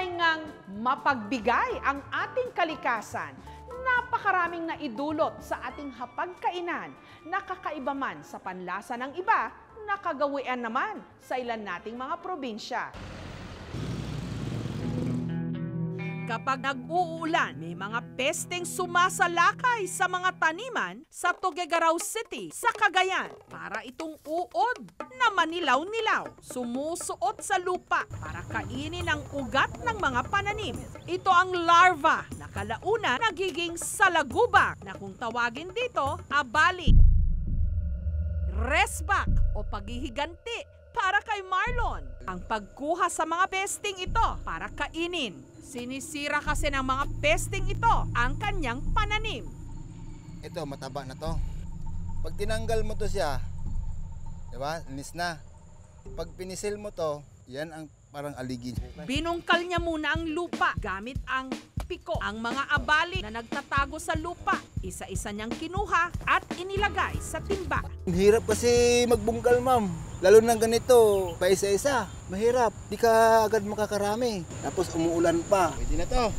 Tunay ngang mapagbigay ang ating kalikasan. Napakaraming naidulot sa ating hapagkainan, nakakaiba man sa panlasa ng iba, nakagawian naman sa ilan nating mga probinsya. Kapag nag-uulan, may mga pesteng sumasalakay sa mga taniman sa Tuguegarao City, sa Cagayan, para itong uod na manilaw-nilaw, sumusuot sa lupa para kainin ang ugat ng mga pananim. Ito ang larva na kalaunan nagiging salagubak na kung tawagin dito, abali, resback o paghihiganti para kay Marlon. Ang pagkuha sa mga pesting ito para kainin. Sinisira kasi ng mga pesting ito ang kanyang pananim. Ito, mataba na to. Pag tinanggal mo to siya, di ba? Linis na. Pag pinisil mo to, yan ang parang aligid. Binungkal niya muna ang lupa gamit ang piko. Ang mga abali na nagtatago sa lupa, isa-isa niyang kinuha at inilagay sa timba. Hirap kasi magbungkal, ma'am. Lalo na ganito, pa isa-isa. Mahirap. Di ka agad makakarami. Tapos umuulan pa. Pwede na to.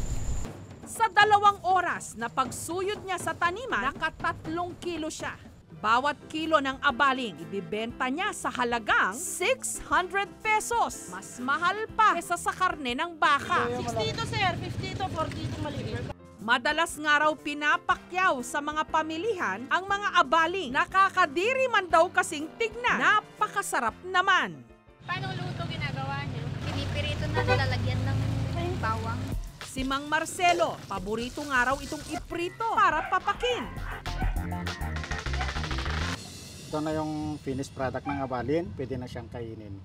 Sa 2 oras na pagsuyod niya sa taniman, naka-3 kilo siya. Bawat kilo ng abaling, ibibenta niya sa halagang 600 pesos. Mas mahal pa kesa sa karne ng baka. 60 ito, sir. 50 ito, 40 ito maliit. Madalas nga raw pinapakyaw sa mga pamilihan ang mga abaling. Nakakadiri man daw kasing tignan. Napakasarap naman. Paano luto ginagawa niyo? Pinipirito na nilalagyan ng bawang. Si Mang Marcelo, paborito nga raw itong iprito para papakin. Ito na yung finished product ng abalin, pwede na siyang kainin.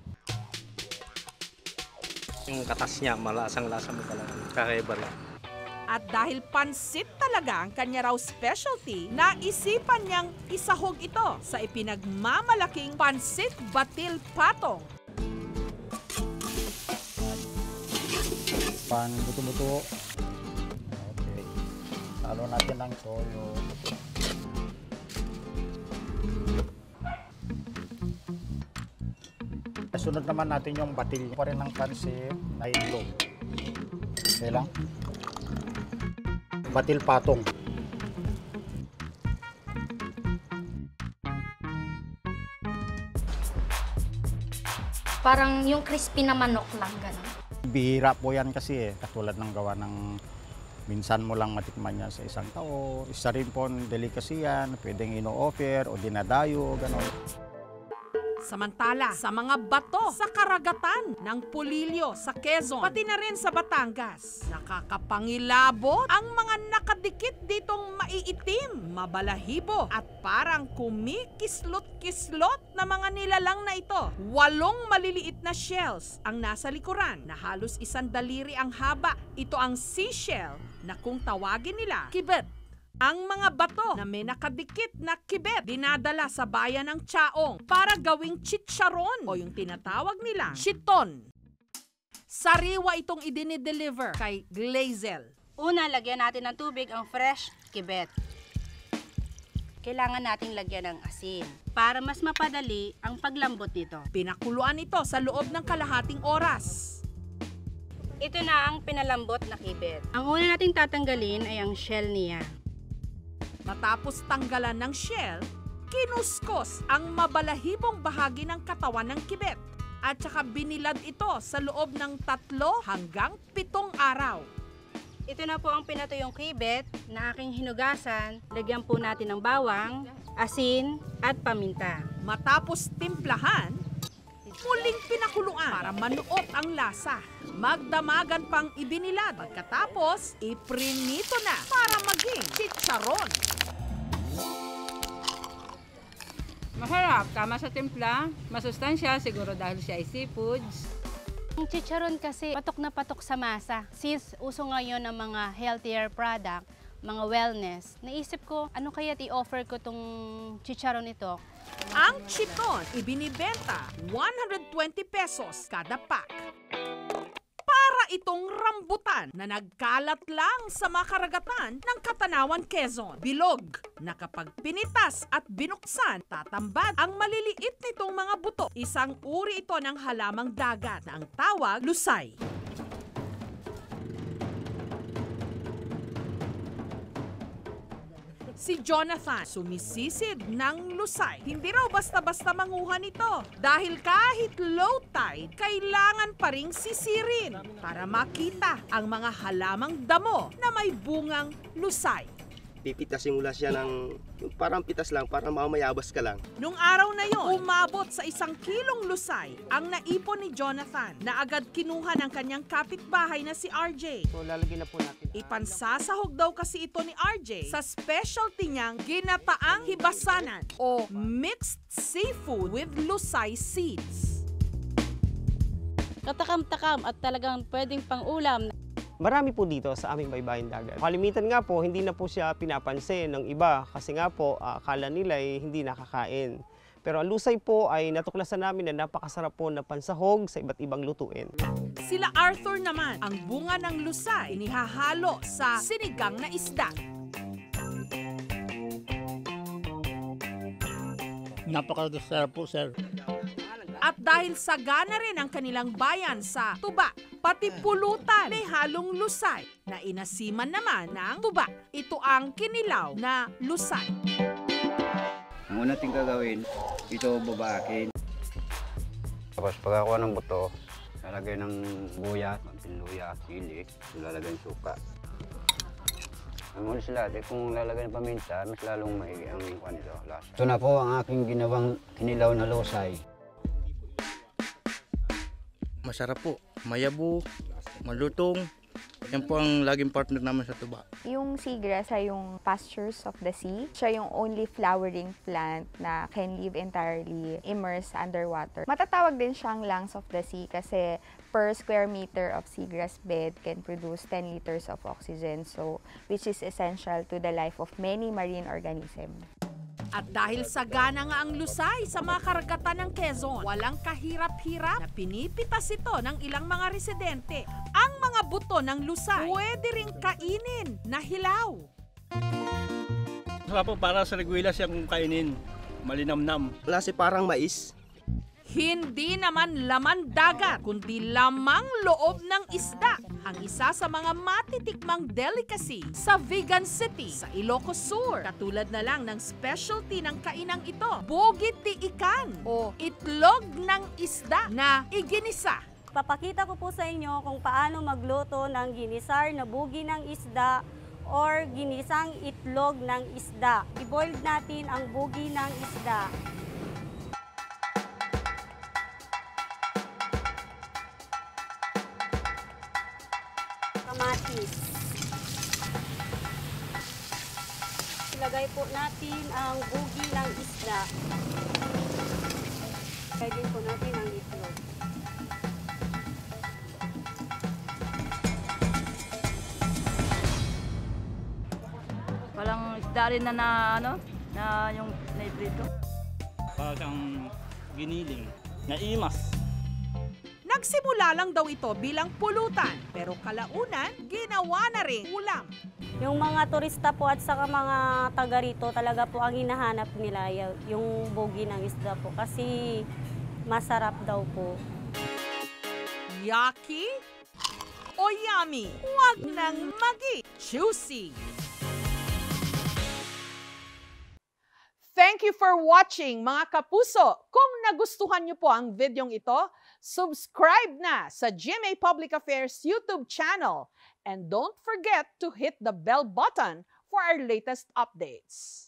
Yung katas niya, malasang-lasa mo talaga. Kakaiba lang. At dahil pansit talaga ang kanya raw specialty, naisipan niyang isahog ito sa ipinagmamalaking pansit batil patong. Pan buto-buto. Okay. Halo natin ng toyo. Sunod naman natin yung batil pa rin ng pansit na itlog. Okay lang. Batil patong. Parang yung crispy na manok lang, gano'n. Bihira po yan kasi katulad ng gawa ng minsan mo lang matikman niya sa isang tao. Isa rin po delicacy yan, pwedeng ino-offer o dinadayo, gano'n. Samantala, sa mga bato sa karagatan ng Pulilio sa Quezon, pati na rin sa Batangas, nakakapangilabot ang mga nakadikit ditong maiitim, mabalahibo at parang kumikislot-kislot na mga nilalang na ito. 8 maliliit na shells ang nasa likuran na halos 1 daliri ang haba. Ito ang seashell na kung tawagin nila, kibet. Ang mga bato na may nakadikit na kibet dinadala sa bayan ng Chaong para gawing chicharon o yung tinatawag nilang chiton. Sariwa itong idinideliver kay Glazel. Una, lagyan natin ng tubig ang fresh kibet. Kailangan nating lagyan ng asin para mas mapadali ang paglambot nito. Pinakuluan ito sa loob ng kalahating oras. Ito na ang pinalambot na kibet. Ang una nating tatanggalin ay ang shell niya. Matapos tanggalan ng shell, kinuskos ang mabalahibong bahagi ng katawan ng kibet at saka binilad ito sa loob ng 3 hanggang 7 araw. Ito na po ang pinatuyong kibet na aking hinugasan. Lagyan po natin ng bawang, asin at paminta. Matapos timplahan, muling pinakuluan para manuot ang lasa. Magdamagan pang ibinilad. Pagkatapos, iprinito na para maging chicharon. Masarap, tama sa timpla, masustansya, siguro dahil siya ay seafoods. Ang chicharon kasi patok na patok sa masa. Since uso ngayon ng mga healthier product, mga wellness, naisip ko, ano kaya i-offer ko tong chicharon ito? Ang chiton, ibinibenta 120 pesos kada pack. Para itong rambutan na nagkalat lang sa mga karagatan ng Katanawan, Quezon. Bilog na kapag pinitas at binuksan, tatambad ang maliliit nitong mga buto. Isang uri ito ng halamang dagat na ang tawag lusay. Si Jonathan, sumisisid ng lusay. Hindi raw basta-basta manguha nito. Dahil kahit low tide, kailangan pa ring sisirin para makita ang mga halamang damo na may bungang lusay. Pipitasin mo lang siya ng parang pitas lang, parang mamayabas ka lang. Nung araw na yon, umabot sa 1 kilong lusay ang naipon ni Jonathan na agad kinuha ng kanyang kapitbahay na si RJ. So lalagyan na po natin. Ipansasahog daw kasi ito ni RJ sa specialty niyang ginataang hibasanan o mixed seafood with lusay seeds. Katakam-takam at talagang pwedeng pang-ulam. Marami po dito sa aming baybayin dagat. Kalimitan nga po, hindi na po siya pinapansin ng iba kasi nga po akala nila ay hindi nakakain. Pero ang lusay po ay natuklasan namin na napakasarap po na pansahog sa iba't ibang lutuin. Sila Arthur naman, ang bunga ng lusay inihahalo sa sinigang na isda. Napakasarap po, sir. At dahil sagana rin ang kanilang bayan sa tuba, pati pulutan may halong lusay na inasiman naman ng tuba. Ito ang kinilaw na lusay. Ang una natin gagawin, ito babakin. Tapos pagkakuha ng buto, lalagay ng buya, pinluya, sili, lalagay ng suka. Ang ulit sila, kung lalagay ng paminta, mas lalong maigi ang kanito, lasa. Ito na po ang aking ginawang kinilaw na lusay. Masarap po, mayabo, malutong. Yan po ang laging partner naman sa tuba. Yung seagrass ay yung pastures of the sea. Siya yung only flowering plant na can live entirely immersed underwater. Matatawag din siyang lungs of the sea kasi per square meter of seagrass bed can produce 10 liters of oxygen, so which is essential to the life of many marine organisms. At dahil sagana nga ang lusay sa mga karagatan ng Quezon, walang kahirap-hirap na pinipitas ito ng ilang mga residente. Ang mga buto ng lusay pwede ring kainin na hilaw. Saka po para sa reguila siyang kainin, malinamnam. Klase parang mais. Hindi naman laman dagat, kundi lamang loob ng isda. Ang isa sa mga matitikmang delicacy sa Vegan City sa Ilocos Sur. Katulad na lang ng specialty ng kainang ito, bugit ti ikan o itlog ng isda na iginisa. Papakita ko po sa inyo kung paano magluto ng ginisar na bugi ng isda or ginisang itlog ng isda. I-boil natin ang bugi ng isda. Kamatis. Ilagay po natin ang bugi ng isda. Ilagay din po natin ang itlog. Walang isda rin na yung naiprito. Parang giniling, naimas. Nagsimula lang daw ito bilang pulutan, pero kalaunan, ginawa na rin ulam. Yung mga turista po at saka mga taga rito, talaga po ang hinahanap nila yung bugi ng isda po kasi masarap daw po. Yaki o yummy? Huwag nang magi. Juicy! Thank you for watching, mga kapuso. Kung nagustuhan niyo po ang videong ito, subscribe na sa GMA Public Affairs YouTube channel. And don't forget to hit the bell button for our latest updates.